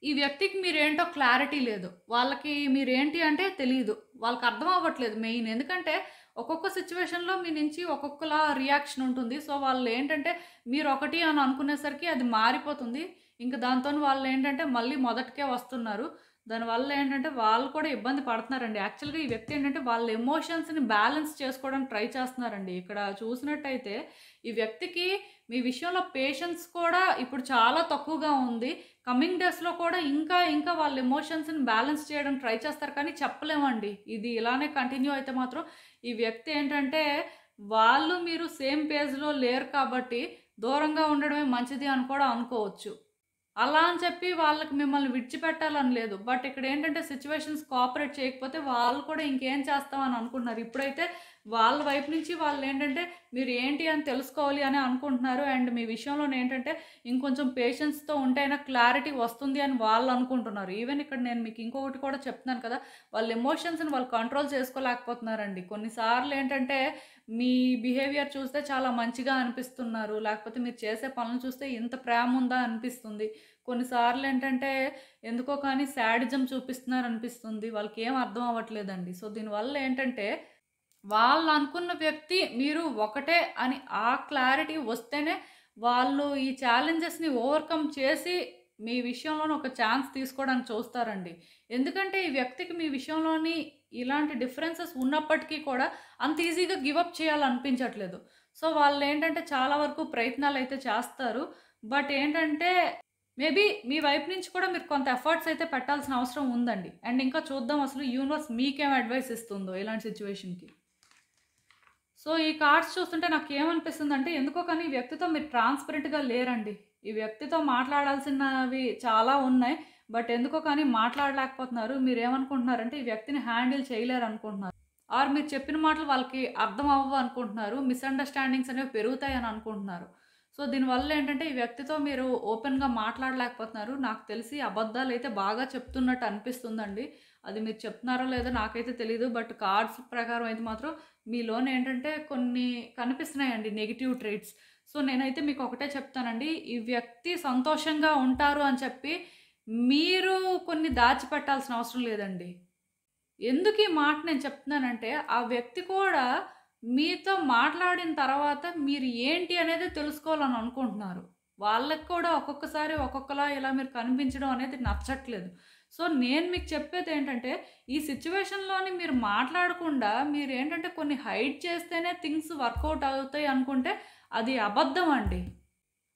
Speaker 1: ఈ వ్యక్తికి మీరేంటో క్లారిటీ లేదు. వాళ్ళకి మీరేంటి అంటే తెలీదు. వాళ్ళకి అర్థం అవ్వట్లేదు మెయిన్. ఎందుకంటే ఒక్కొక్క సిట్యుయేషన్‌లో మీ నుంచి ఒక్కొక్కలా రియాక్షన్ ఉంటుంది. సో, వాళ్ళేంటంటే మీరొకటి అని అనుకునేసరికి అది మారిపోతుంది. ఇంక దాంతోని వాళ్ళేంటంటే మళ్ళీ మొదటికే వస్తున్నారు. దానివల్ల ఏంటంటే వాళ్ళు కూడా ఇబ్బంది పడుతున్నారండి. యాక్చువల్‌గా ఈ వ్యక్తి ఏంటంటే వాళ్ళ ఎమోషన్స్‌ని బ్యాలెన్స్ చేసుకోవడానికి ట్రై చేస్తున్నారండి. ఇక్కడ చూసినట్టయితే ఈ వ్యక్తికి మీ విషయంలో పేషెన్స్ కూడా ఇప్పుడు చాలా తక్కువగా ఉంది. కమింగ్ డేస్‌లో కూడా ఇంకా వాళ్ళ ఎమోషన్స్‌ని బ్యాలెన్స్ చేయడానికి ట్రై చేస్తారు కానీ చెప్పలేమండి. ఇది ఇలానే కంటిన్యూ అయితే మాత్రం ఈ వ్యక్తి ఏంటంటే వాళ్ళు మీరు సేమ్ పేజ్‌లో లేరు కాబట్టి దూరంగా ఉండడమే మంచిది అని కూడా అనుకోవచ్చు. అలా అని చెప్పి వాళ్ళకి మిమ్మల్ని విడిచిపెట్టాలని లేదు. బట్ ఇక్కడేంటంటే సిట్యుయేషన్స్ కోఆపరేట్ చేయకపోతే వాళ్ళు కూడా ఇంకేం చేస్తాం అని అనుకుంటున్నారు. ఇప్పుడైతే వాళ్ళ వైపు నుంచి వాళ్ళేంటంటే మీరు ఏంటి అని తెలుసుకోవాలి అని అనుకుంటున్నారు. అండ్ మీ విషయంలోనేంటంటే ఇంకొంచెం పేషెన్స్‌తో ఉంటే అయినా క్లారిటీ వస్తుంది అని వాళ్ళు అనుకుంటున్నారు. ఈవెన్ ఇక్కడ నేను మీకు ఇంకొకటి కూడా చెప్తున్నాను కదా! వాళ్ళ ఎమోషన్స్‌ని వాళ్ళు కంట్రోల్ చేసుకోలేకపోతున్నారండి. కొన్నిసార్లు ఏంటంటే మీ బిహేవియర్ చూస్తే చాలా మంచిగా అనిపిస్తున్నారు. లేకపోతే మీరు చేసే పనులు చూస్తే ఇంత ప్రేమ ఉందా అనిపిస్తుంది. కొన్నిసార్లు ఏంటంటే ఎందుకో కానీ శాడిజం చూపిస్తున్నారనిపిస్తుంది. వాళ్ళకేం అర్థం అవ్వట్లేదండి. సో, దీనివల్ల ఏంటంటే వాళ్ళు అనుకున్న వ్యక్తి మీరు ఒకటే అని ఆ క్లారిటీ వస్తేనే వాళ్ళు ఈ ఛాలెంజెస్‌ని ఓవర్‌కమ్ చేసి మీ విషయంలోని ఒక ఛాన్స్ తీసుకోవడానికి చూస్తారండి. ఎందుకంటే ఈ వ్యక్తికి మీ విషయంలోని ఇలాంటి డిఫరెన్సెస్ ఉన్నప్పటికీ కూడా అంత ఈజీగా గివ్ అప్ చేయాలనిపించట్లేదు. సో, వాళ్ళేంటంటే చాలా వరకు ప్రయత్నాలైతే చేస్తారు. బట్ ఏంటంటే మేబీ మీ వైపు నుంచి కూడా మీరు కొంత ఎఫర్ట్స్ అయితే పెట్టాల్సిన అవసరం ఉందండి. అండ్ ఇంకా చూద్దాం అసలు యూనివర్స్ మీకేం అడ్వైస్ ఇస్తుందో ఇలాంటి సిట్యుయేషన్‌కి. సో, సో, ఈ కార్డ్స్ చూస్తుంటే నాకేమనిపిస్తుందంటే, ఎందుకో కానీ ఈ వ్యక్తితో మీరు ట్రాన్స్‌పరెంట్‌గా లేరండి. ఈ వ్యక్తితో మాట్లాడాల్సినవి చాలా ఉన్నాయి. బట్ ఎందుకో కానీ మాట్లాడలేకపోతున్నారు. మీరేమనుకుంటున్నారంటే, ఈ వ్యక్తిని హ్యాండిల్ చేయలేరనుకుంటున్నారు. ఆర్ మీరు చెప్పిన మాటలు వాళ్ళకి అర్థం అవ్వవు అనుకుంటున్నారు. మిస్‌అండర్‌స్టాండింగ్స్ అనేవి పెరుగుతాయని అనుకుంటున్నారు. సో, దీనివల్ల ఏంటంటే, ఈ వ్యక్తితో మీరు ఓపెన్‌గా మాట్లాడలేకపోతున్నారు. నాకు తెలిసి అబద్ధాలైతే బాగా చెప్తున్నట్టు అనిపిస్తుందండి. అది మీరు చెప్తున్నారో లేదో నాకైతే తెలీదు. బట్ కార్డ్స్ ప్రకారం అయితే మాత్రం మీలోనేంటంటే కొన్ని కనిపిస్తున్నాయండి నెగెటివ్ ట్రేట్స్. సో, నేనైతే మీకు ఒకటే చెప్తానండి. ఈ వ్యక్తి సంతోషంగా ఉంటారు అని చెప్పి మీరు కొన్ని దాచిపెట్టాల్సిన అవసరం లేదండి. ఎందుకు ఈ మాట నేను చెప్తున్నానంటే, ఆ వ్యక్తి కూడా మీతో మాట్లాడిన తర్వాత మీరు ఏంటి అనేది తెలుసుకోవాలని అనుకుంటున్నారు. వాళ్ళకి కూడా ఒక్కొక్కసారి ఒక్కొక్కలా ఇలా మీరు కనిపించడం అనేది నచ్చట్లేదు. సో, నేను మీకు చెప్పేదేంటంటే, ఈ సిట్యుయేషన్‌లోని మీరు మాట్లాడకుండా మీరేంటంటే కొన్ని హైడ్ చేస్తేనే థింగ్స్ వర్కౌట్ అవుతాయి అనుకుంటే అది అబద్ధం అండి.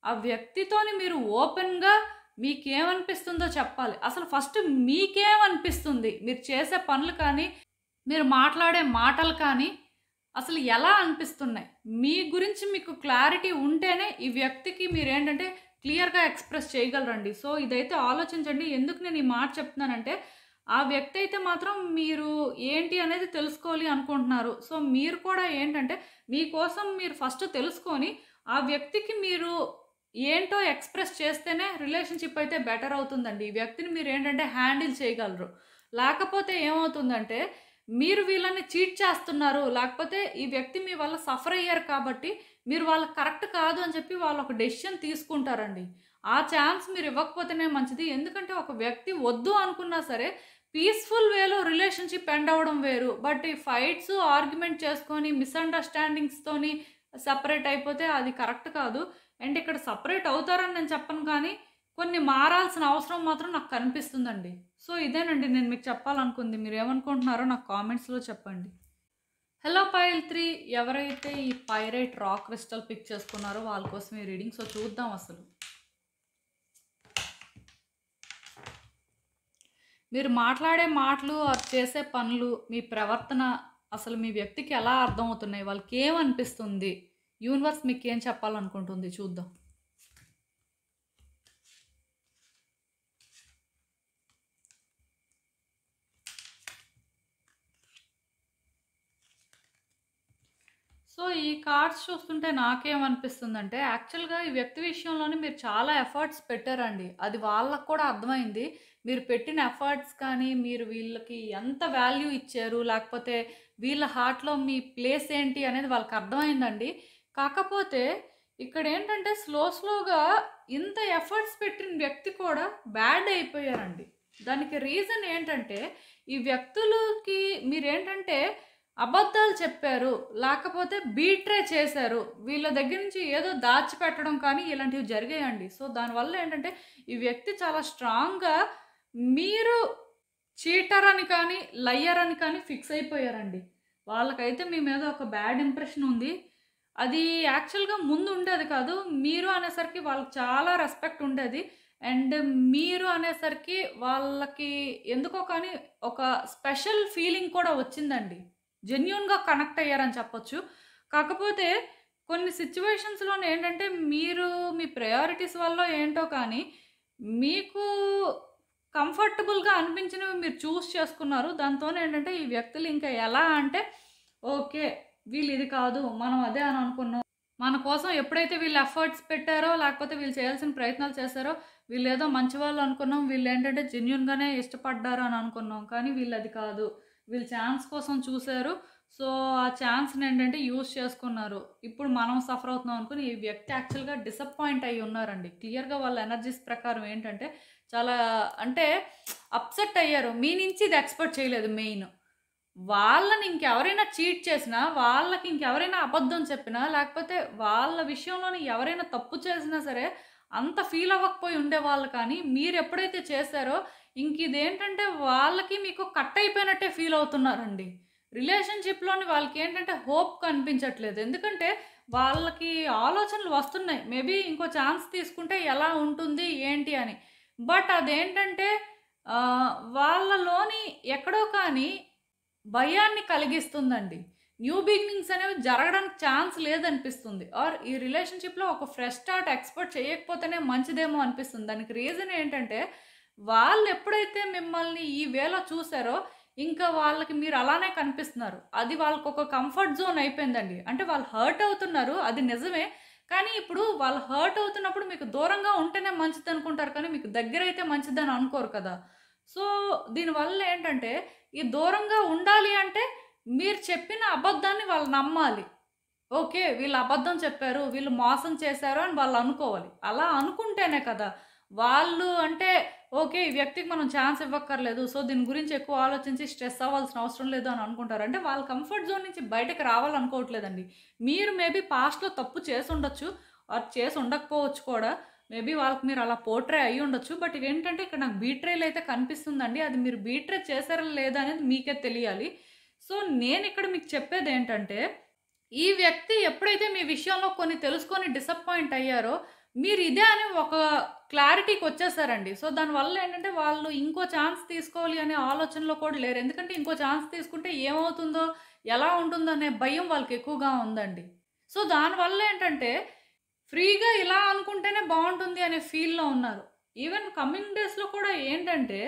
Speaker 1: ఆ వ్యక్తితోని మీరు ఓపెన్‌గా మీకేమనిపిస్తుందో చెప్పాలి. అసలు ఫస్ట్ మీకేమనిపిస్తుంది? మీరు చేసే పనులు కానీ, మీరు మాట్లాడే మాటలు కానీ అసలు ఎలా అనిపిస్తున్నాయి? మీ గురించి మీకు క్లారిటీ ఉంటేనే ఈ వ్యక్తికి మీరేంటంటే క్లియర్‌గా ఎక్స్‌ప్రెస్ చేయగలరండి. సో, ఇదైతే ఆలోచించండి. ఎందుకు నేను ఈ మాట చెప్తున్నానంటే, ఆ వ్యక్తి అయితే మాత్రం మీరు ఏంటి అనేది తెలుసుకోవాలి అనుకుంటున్నారు. సో, మీరు కూడా ఏంటంటే మీకోసం మీరు ఫస్ట్ తెలుసుకొని, ఆ వ్యక్తికి మీరు ఏంటో ఎక్స్‌ప్రెస్ చేస్తేనే రిలేషన్‌షిప్ అయితే బెటర్ అవుతుందండి. ఈ వ్యక్తిని మీరేంటంటే హ్యాండిల్ చేయగలరు. లేకపోతే ఏమవుతుందంటే, మీరు వీళ్ళని చీట్ చేస్తున్నారు. లేకపోతే ఈ వ్యక్తి మీ వల్ల సఫర్ అయ్యారు కాబట్టి, మీరు వాళ్ళకి కరెక్ట్ కాదు అని చెప్పి వాళ్ళు ఒక డెసిషన్ తీసుకుంటారండి. ఆ ఛాన్స్ మీరు ఇవ్వకపోతేనే మంచిది. ఎందుకంటే ఒక వ్యక్తి వద్దు అనుకున్నా సరే, పీస్‌ఫుల్ వేలో రిలేషన్‌షిప్ ఎండ్ అవ్వడం వేరు. బట్ ఈ ఫైట్స్, ఆర్గ్యుమెంట్ చేసుకొని, మిస్‌అండర్‌స్టాండింగ్స్‌తోని సెపరేట్ అయిపోతే అది కరెక్ట్ కాదు. అండ్ ఇక్కడ సెపరేట్ అవుతారని నేను చెప్పను కానీ, కొన్ని మారాల్సిన అవసరం మాత్రం నాకు కనిపిస్తుందండి. సో, ఇదేనండి నేను మీకు చెప్పాలనుకుంది. మీరేమనుకుంటున్నారో నాకు కామెంట్స్‌లో చెప్పండి. హలో పైల్ 3 ఎవరైతే ఈ పైరైట్ రాక్ క్రిస్టల్ పిక్ చేసుకున్నారో వాళ్ళ కోసం ఈ రీడింగ్. సో, చూద్దాం అసలు. మీరు మాట్లాడే మాటలు, చేసే పనులు, మీ ప్రవర్తన అసలు మీ వ్యక్తికి ఎలా అర్థమవుతున్నాయి? వాళ్ళకేమనిపిస్తుంది? యూనివర్స్ మీకేం చెప్పాలనుకుంటుంది చూద్దాం. సో, ఈ కార్డ్స్ చూస్తుంటే నాకేమనిపిస్తుందంటే, యాక్చువల్‌గా ఈ వ్యక్తి విషయంలోనే మీరు చాలా ఎఫర్ట్స్ పెట్టారండి. అది వాళ్ళకి కూడా అర్థమైంది. మీరు పెట్టిన ఎఫర్ట్స్ కానీ, మీరు వీళ్ళకి ఎంత వాల్యూ ఇచ్చారు, లేకపోతే వీళ్ళ హార్ట్‌లో మీ ప్లేస్ ఏంటి అనేది వాళ్ళకి అర్థమైందండి. కాకపోతే ఇక్కడేంటంటే స్లోగా ఇంత ఎఫర్ట్స్ పెట్టిన వ్యక్తి కూడా బ్యాడ్ అయిపోయారండి. దానికి రీజన్ ఏంటంటే, ఈ వ్యక్తులకి మీరేంటంటే అబద్ధాలు చెప్పారు. లేకపోతే బీట్రే చేశారు. వీళ్ళ దగ్గర నుంచి ఏదో దాచిపెట్టడం కానీ ఇలాంటివి జరిగాయండి. సో, దానివల్ల ఏంటంటే ఈ వ్యక్తి చాలా స్ట్రాంగ్‌గా మీరు చీటర్ అని కానీ, లయర్ అని కానీ ఫిక్స్ అయిపోయారండి. వాళ్ళకైతే మీ మీద ఒక బ్యాడ్ ఇంప్రెషన్ ఉంది. అది యాక్చువల్‌గా ముందు ఉండేది కాదు. మీరు అనేసరికి వాళ్ళకి చాలా రెస్పెక్ట్ ఉండేది. అండ్ మీరు అనేసరికి వాళ్ళకి ఎందుకో కానీ ఒక స్పెషల్ ఫీలింగ్ కూడా వచ్చిందండి. జెన్యూన్‌గా కనెక్ట్ అయ్యారని చెప్పొచ్చు. కాకపోతే కొన్ని సిట్యుయేషన్స్‌లోనే ఏంటంటే మీరు మీ ప్రయారిటీస్ వల్లో ఏంటో కానీ మీకు కంఫర్టబుల్‌గా అనిపించినవి మీరు చూజ్ చేసుకున్నారు. దాంతోనేంటంటే ఈ వ్యక్తులు ఇంకా ఎలా అంటే ఓకే. వీళ్ళు ఇది కాదు. మనం అదే అని అనుకున్నాం. మన కోసం ఎప్పుడైతే వీళ్ళు ఎఫర్ట్స్ పెట్టారో, లేకపోతే వీళ్ళు చేయాల్సిన ప్రయత్నాలు చేశారో, వీళ్ళేదో మంచివాళ్ళు అనుకున్నాం. వీళ్ళేంటంటే జెన్యూన్‌గానే ఇష్టపడ్డారు అని అనుకున్నాం. కానీ వీళ్ళది కాదు. వీళ్ళు ఛాన్స్ కోసం చూసారు. సో, ఆ ఛాన్స్‌ని ఏంటంటే యూజ్ చేసుకున్నారు. ఇప్పుడు మనం సఫర్ అవుతున్నాం అనుకుని ఈ వ్యక్తి యాక్చువల్‌గా డిసప్పాయింట్ అయ్యి ఉన్నారండి. క్లియర్‌గా వాళ్ళ ఎనర్జీస్ ప్రకారం ఏంటంటే చాలా అంటే అప్సెట్ అయ్యారు. మీ నుంచి ఇది ఎక్స్‌పెక్ట్ చేయలేదు మెయిన్. వాళ్ళని ఇంకెవరైనా చీట్ చేసినా, వాళ్ళకి ఇంకెవరైనా అబద్ధం చెప్పినా, లేకపోతే వాళ్ళ విషయంలోని ఎవరైనా తప్పు చేసినా సరే, అంత ఫీల్ అవ్వకపోయి ఉండేవాళ్ళు కానీ, మీరెప్పుడైతే చేశారో, ఇంకిదేంటంటే వాళ్ళకి మీకు కట్ అయిపోయినట్టే ఫీల్ అవుతున్నారండి. రిలేషన్‌షిప్‌లోని వాళ్ళకేంటంటే హోప్ కనిపించట్లేదు. ఎందుకంటే, వాళ్ళకి ఆలోచనలు వస్తున్నాయి. మేబీ ఇంకో ఛాన్స్ తీసుకుంటే ఎలా ఉంటుంది, ఏంటి అని. బట్ అదేంటంటే వాళ్ళలోని ఎక్కడో కానీ భయాన్ని కలిగిస్తుందండి. న్యూ బిగినింగ్స్ అనేవి జరగడానికి ఛాన్స్ లేదనిపిస్తుంది. ఆర్ ఈ రిలేషన్‌షిప్‌లో ఒక ఫ్రెష్ స్టార్ట్ ఎక్స్‌పెక్ట్ చేయకపోతేనే మంచిదేమో అనిపిస్తుంది. దానికి రీజన్ ఏంటంటే, వాళ్ళెప్పుడైతే మిమ్మల్ని ఈ వేలో చూసారో, ఇంకా వాళ్ళకి మీరు అలానే కనిపిస్తున్నారు. అది వాళ్ళకొక కంఫర్ట్ జోన్ అయిపోయిందండి. అంటే వాళ్ళు హర్ట్ అవుతున్నారు. అది నిజమే. కానీ ఇప్పుడు వాళ్ళు హర్ట్ అవుతున్నప్పుడు మీకు దూరంగా ఉంటేనే మంచిదనుకుంటారు కానీ, మీకు దగ్గరైతే మంచిదని అనుకోరు కదా! సో, దీనివల్ల ఏంటంటే, ఈ దూరంగా ఉండాలి అంటే, మీరు చెప్పిన అబద్ధాన్ని వాళ్ళు నమ్మాలి. ఓకే. వీళ్ళు అబద్ధం చెప్పారు. వీళ్ళు మోసం చేశారు అని వాళ్ళు అనుకోవాలి. అలా అనుకుంటేనే కదా! వాళ్ళు అంటే ఓకే. ఈ వ్యక్తికి మనం ఛాన్స్ ఇవ్వక్కర్లేదు. సో, దీని గురించి ఎక్కువ ఆలోచించి స్ట్రెస్ అవ్వాల్సిన అవసరం లేదు అని అనుకుంటారు. అంటే వాళ్ళ కంఫర్ట్ జోన్ నుంచి బయటకి రావాలనుకోవట్లేదండి. మీరు మేబీ పాస్ట్‌లో తప్పు చేసుండొచ్చు. ఆర్ చేసి ఉండకపోవచ్చు కూడా. మేబీ వాళ్ళకి మీరు అలా పోర్ట్రే అయ్యుండొచ్చు. బట్ ఇదేంటంటే ఇక్కడ నాకు బీట్రేల్ అయితే కనిపిస్తుందండి. అది మీరు బీట్రే చేశారా లేదా అనేది మీకే తెలియాలి. సో, నేనిక్కడ మీకు చెప్పేదేంటంటే ఈ వ్యక్తి ఎప్పుడైతే మీ విషయంలో కొన్ని తెలుసుకొని డిసప్పాయింట్ అయ్యారో, మీరు ఇదే అని ఒక క్లారిటీకొచ్చేసారండి. సో, దానివల్ల ఏంటంటే, వాళ్ళు ఇంకో ఛాన్స్ తీసుకోవాలి అనే ఆలోచనలో కూడా లేరు. ఎందుకంటే, ఇంకో ఛాన్స్ తీసుకుంటే ఏమవుతుందో, ఎలా ఉంటుందో అనే భయం వాళ్ళకి ఎక్కువగా ఉందండి. సో, దానివల్ల ఏంటంటే, ఫ్రీగా ఇలా అనుకుంటేనే బావుంటుంది అనే ఫీల్‌లో ఉన్నారు. ఈవెన్ కమింగ్ డేస్‌లో కూడా ఏంటంటే,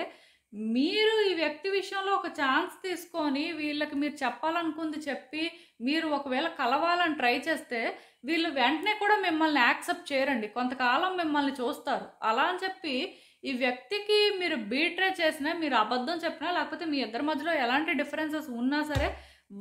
Speaker 1: మీరు ఈ వ్యక్తి విషయంలో ఒక ఛాన్స్ తీసుకొని, వీళ్ళకి మీరు చెప్పాలనుకుంది చెప్పి, మీరు ఒకవేళ కలవాలని ట్రై చేస్తే, వీళ్ళు వెంటనే కూడా మిమ్మల్ని యాక్సెప్ట్ చేయరండి. కొంతకాలం మిమ్మల్ని చూస్తారు. అలా అని చెప్పి, ఈ వ్యక్తికి మీరు బీట్రే చేసినా, మీరు అబద్ధం చెప్పినా, లేకపోతే మీ ఇద్దరి మధ్యలో ఎలాంటి డిఫరెన్సెస్ ఉన్నా సరే,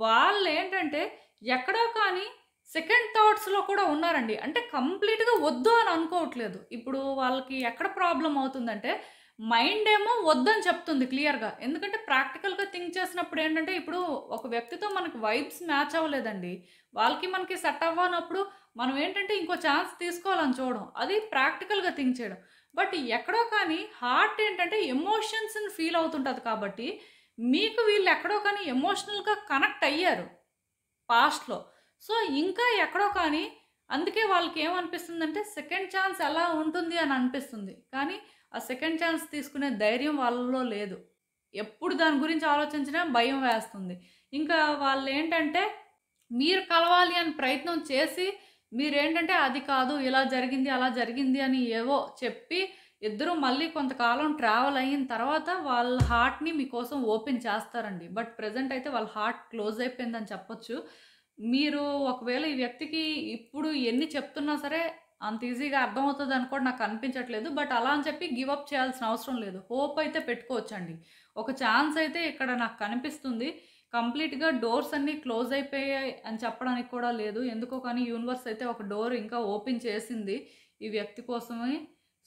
Speaker 1: వాళ్ళేంటంటే, ఎక్కడో కానీ సెకండ్ థాట్స్‌లో కూడా ఉన్నారండి. అంటే కంప్లీట్‌గా వద్దు అని అనుకోవట్లేదు. ఇప్పుడు వాళ్ళకి ఎక్కడ ప్రాబ్లమ్ అవుతుందంటే, మైండ్ ఏమో వద్దని చెప్తుంది క్లియర్‌గా. ఎందుకంటే ప్రాక్టికల్‌గా థింక్ చేసినప్పుడు ఏంటంటే, ఇప్పుడు ఒక వ్యక్తితో మనకి వైబ్స్ మ్యాచ్ అవ్వలేదండి. వాళ్ళకి మనకి సెట్ అవ్వనప్పుడు మనం ఏంటంటే ఇంకో ఛాన్స్ తీసుకోవాలని చూడడం. అది ప్రాక్టికల్‌గా థింక్ చేయడం. బట్ ఎక్కడో కానీ హార్ట్ ఏంటంటే ఎమోషన్స్‌ని ఫీల్ అవుతుంటది కాబట్టి, మీకు వీళ్ళు ఎక్కడో కానీ ఎమోషనల్‌గా కనెక్ట్ అయ్యారు పాస్ట్‌లో. సో, ఇంకా ఎక్కడో కానీ అందుకే వాళ్ళకేమనిపిస్తుందంటే సెకండ్ ఛాన్స్ ఎలా ఉంటుంది అని అనిపిస్తుంది. కానీ ఆ సెకండ్ ఛాన్స్ తీసుకునే ధైర్యం వాళ్ళలో లేదు. ఎప్పుడు దాని గురించి ఆలోచించినా భయం వేస్తుంది. ఇంకా వాళ్ళేంటంటే మీరు కలవాలి అని ప్రయత్నం చేసి మీరేంటంటే అది కాదు, ఇలా జరిగింది, అలా జరిగింది అని ఏవో చెప్పి ఇద్దరు మళ్ళీ కొంతకాలం ట్రావెల్ అయిన తర్వాత వాళ్ళ హార్ట్‌ని మీకోసం ఓపెన్ చేస్తారండి. బట్ ప్రెజెంట్ అయితే వాళ్ళ హార్ట్ క్లోజ్ అయిపోయిందని చెప్పొచ్చు. మీరు ఒకవేళ ఈ వ్యక్తికి ఇప్పుడు ఎన్ని చెప్తున్నా సరే అంత ఈజీగా అర్థమవుతదని కూడా నాకు అనిపించట్లేదు. బట్ అలా అని చెప్పి గివ్ అప్ చేయాల్సిన అవసరం లేదు. హోప్ అయితే పెట్టుకోవచ్చండి. ఒక ఛాన్స్ అయితే ఇక్కడ నాకు కనిపిస్తుంది. కంప్లీట్‌గా డోర్స్ అన్నీ క్లోజ్ అయిపోయాయి అని చెప్పడానికి కూడా లేదు. ఎందుకో కానీ యూనివర్స్ అయితే ఒక డోర్ ఇంకా ఓపెన్ చేసింది ఈ వ్యక్తి కోసమే.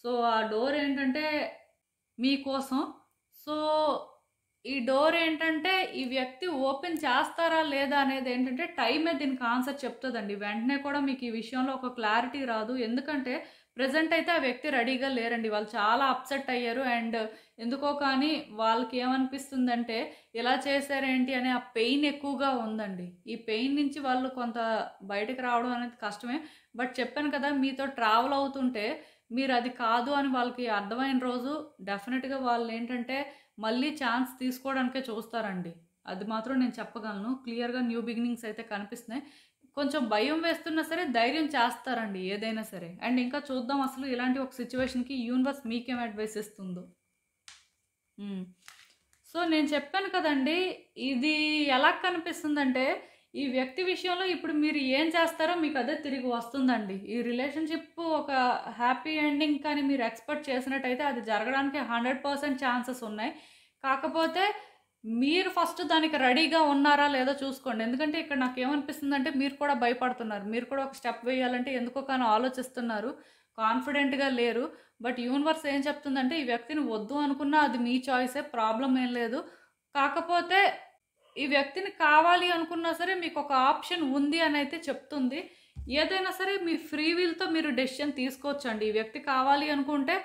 Speaker 1: సో, ఆ డోర్ ఏంటంటే మీకోసం. సో, ఈ డోర్ ఏంటంటే ఈ వ్యక్తి ఓపెన్ చేస్తారా లేదా అనేదేంటంటే టైమే దీనికి ఆన్సర్ చెప్తదండి. వెంటనే కూడా మీకు ఈ విషయంలో ఒక క్లారిటీ రాదు. ఎందుకంటే ప్రెజెంట్ అయితే ఆ వ్యక్తి రెడీగా లేరండి. వాళ్ళు చాలా అప్‌సెట్ అయ్యారు. అండ్ ఎందుకో కానీ వాళ్ళకేమనిపిస్తుందంటే ఇలా చేశారేంటి అనే ఆ పెయిన్ ఎక్కువగా ఉందండి. ఈ పెయిన్ నుంచి వాళ్ళు కొంత బయటకి రావడం అనేది కష్టమే. బట్ చెప్పాను కదా! మీతో ట్రావెల్ అవుతుంటే మీరది కాదు అని వాళ్ళకి అర్థమైన రోజు డెఫినిట్‌గా వాళ్ళేంటంటే మళ్ళీ ఛాన్స్ తీసుకోవడానికే చూస్తారండి. అది మాత్రం నేను చెప్పగలను. క్లియర్‌గా న్యూ బిగినింగ్స్ అయితే కనిపిస్తున్నాయి. కొంచెం భయం వేస్తున్నా సరే ధైర్యం చేస్తారండి ఏదైనా సరే. అండ్ ఇంకా చూద్దాం అసలు ఇలాంటి ఒక సిట్యుయేషన్‌కి యూనివర్స్ మీకేం అడ్వైస్ ఇస్తుందో. హ్మ్. సో, నేను చెప్పాను కదండీ! ఇది ఎలా కనిపిస్తుందంటే, ఈ వ్యక్తి విషయంలో ఇప్పుడు మీరు ఏం చేస్తారో మీకదే తిరిగి వస్తుందండి. ఈ రిలేషన్‌షిప్ ఒక హ్యాపీ ఎండింగ్ కానీ మీరు ఎక్స్‌పెక్ట్ చేసినట్టయితే అది జరగడానికి 100% ఛాన్సెస్ ఉన్నాయి. కాకపోతే మీరు ఫస్ట్ దానికి రెడీగా ఉన్నారా లేదో చూసుకోండి. ఎందుకంటే ఇక్కడ నాకేమనిపిస్తుందంటే మీరు కూడా భయపడుతున్నారు. మీరు కూడా ఒక స్టెప్ వేయాలంటే ఎందుకో కానీ ఆలోచిస్తున్నారు. కాన్ఫిడెంట్‌గా లేరు. బట్ యూనివర్స్ ఏం చెప్తుందంటే ఈ వ్యక్తిని వద్దు అనుకున్నా అది మీ చాయిసే, ప్రాబ్లమ్ ఏం లేదు. కాకపోతే ఈ వ్యక్తిని కావాలి అనుకున్నా సరే మీకొక ఆప్షన్ ఉంది అనైతే చెప్తుంది. ఏదైనా సరే మీ ఫ్రీ విల్‌తో మీరు డెసిషన్ తీసుకోవచ్చండి. ఈ వ్యక్తి కావాలి అనుకుంటే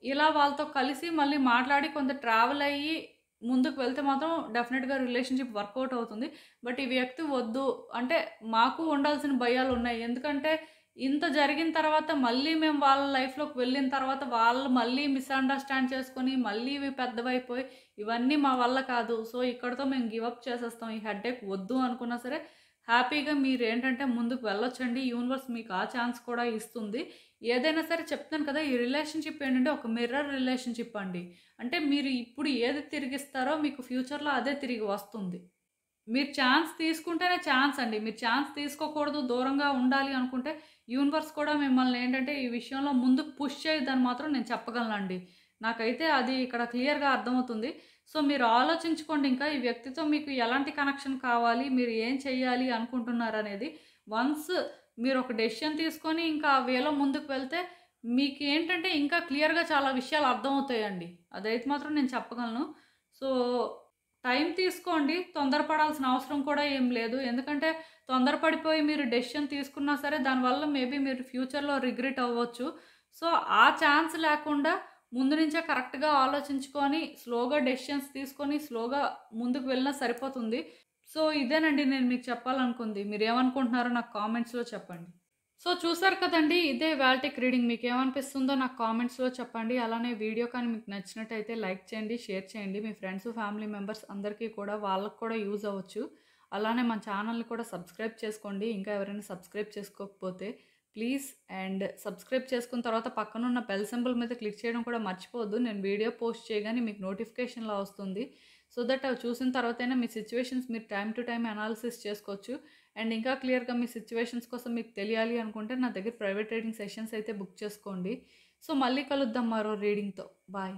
Speaker 1: ఇలా వాళ్ళతో కలిసి మళ్ళీ మాట్లాడి కొంత ట్రావెల్ అయ్యి ముందుకు వెళ్తే మాత్రం డెఫినిట్‌గా రిలేషన్‌షిప్ వర్కౌట్ అవుతుంది. బట్ ఈ వ్యక్తి వద్దు అంటే మాకు ఉండాల్సిన భయాలున్నాయి. ఎందుకంటే ఇంత జరిగిన తర్వాత మళ్ళీ మేము వాళ్ళ లైఫ్‌లోకి వెళ్ళిన తర్వాత వాళ్ళు మళ్ళీ మిస్‌అండర్‌స్టాండ్ చేసుకొని మళ్ళీ ఇవి పెద్దవైపోయి ఇవన్నీ మా వల్ల కాదు. సో, ఇక్కడితో మేము గివ్ అప్ చేసేస్తాం. ఈ హెడ్‌ఏక్ వద్దు అనుకున్నా సరే హ్యాపీగా మీరేంటంటే ముందుకు వెళ్ళొచ్చండి. యూనివర్స్ మీకు ఆ ఛాన్స్ కూడా ఇస్తుంది. ఏదైనా సరే చెప్తాను కదా! ఈ రిలేషన్‌షిప్ ఏంటంటే ఒక మిర్రర్ రిలేషన్‌షిప్ అండి. అంటే మీరు ఇప్పుడు ఏది తిరిగిస్తారో మీకు ఫ్యూచర్‌లో అదే తిరిగి వస్తుంది. మీరు ఛాన్స్ తీసుకుంటేనే ఛాన్స్ అండి. మీరు ఛాన్స్ తీసుకోకూడదు, దూరంగా ఉండాలి అనుకుంటే యూనివర్స్ కూడా మిమ్మల్ని ఏంటంటే ఈ విషయంలో ముందుకు పుష్ చేయదని మాత్రం నేను చెప్పగలనండి. నాకైతే అది ఇక్కడ క్లియర్‌గా అర్థమవుతుంది. సో, మీరు ఆలోచించుకోండి ఇంకా ఈ వ్యక్తితో మీకు ఎలాంటి కనెక్షన్ కావాలి, మీరు ఏం చెయ్యాలి అనుకుంటున్నారనేది. వన్స్ మీరొక డెసిషన్ తీసుకొని ఇంకా ఆ వేలో ముందుకు వెళ్తే మీకేంటంటే ఇంకా క్లియర్‌గా చాలా విషయాలు అర్థమవుతాయండి. అదైతే మాత్రం నేను చెప్పగలను. సో టైం తీసుకోండి. తొందరపడాల్సిన అవసరం కూడా ఏం లేదు. ఎందుకంటే తొందరపడిపోయి మీరు డెసిషన్ తీసుకున్నా సరే దానివల్ల మేబీ మీరు ఫ్యూచర్‌లో రిగ్రెట్ అవ్వచ్చు. సో, ఆ ఛాన్స్ లేకుండా ముందు నుంచే కరెక్ట్‌గా ఆలోచించుకొని స్లోగా డెసిషన్స్ తీసుకొని స్లోగా ముందుకు వెళ్ళినా సరిపోతుంది. సో, ఇదేనండి నేను మీకు చెప్పాలనుకుంది. మీరేమనుకుంటున్నారో నాకు కామెంట్స్‌లో చెప్పండి. సో, చూసారు కదండీ! ఇదే ఇవాల్టికి రీడింగ్. మీకేమనిపిస్తుందో నాకు కామెంట్స్‌లో చెప్పండి. అలానే వీడియో కానీ మీకు నచ్చినట్టయితే లైక్ చేయండి, షేర్ చేయండి. మీ ఫ్రెండ్స్, ఫ్యామిలీ మెంబర్స్ అందరికీ కూడా వాళ్ళకి కూడా యూజ్ అవ్వచ్చు. అలానే మన ఛానల్‌ని కూడా సబ్స్క్రైబ్ చేసుకోండి. ఇంకా ఎవరైనా సబ్స్క్రైబ్ చేసుకోకపోతే ప్లీజ్ సబ్స్క్రైబ్ చేసుకున్న తర్వాత పక్కనున్న బెల్ సింబల్ మీద క్లిక్ చేయడం కూడా మర్చిపోవద్దు. నేను వీడియో పోస్ట్ చేయగానే మీకు నోటిఫికేషన్‌లా వస్తుంది. సో దట్ అవి చూసిన తర్వాతైనా మీ సిట్యుయేషన్స్ మీరు టైమ్ టు టైమ్ అనాలిసిస్ చేసుకోవచ్చు. అండ్ ఇంకా క్లియర్‌గా మీ సిట్యుయేషన్స్ కోసం మీకు తెలియాలి అనుకుంటే నా దగ్గర ప్రైవేట్ రీడింగ్ సెషన్స్ అయితే బుక్ చేసుకోండి. సో, మళ్ళీ కలుద్దాం మరో రీడింగ్‌తో. బాయ్.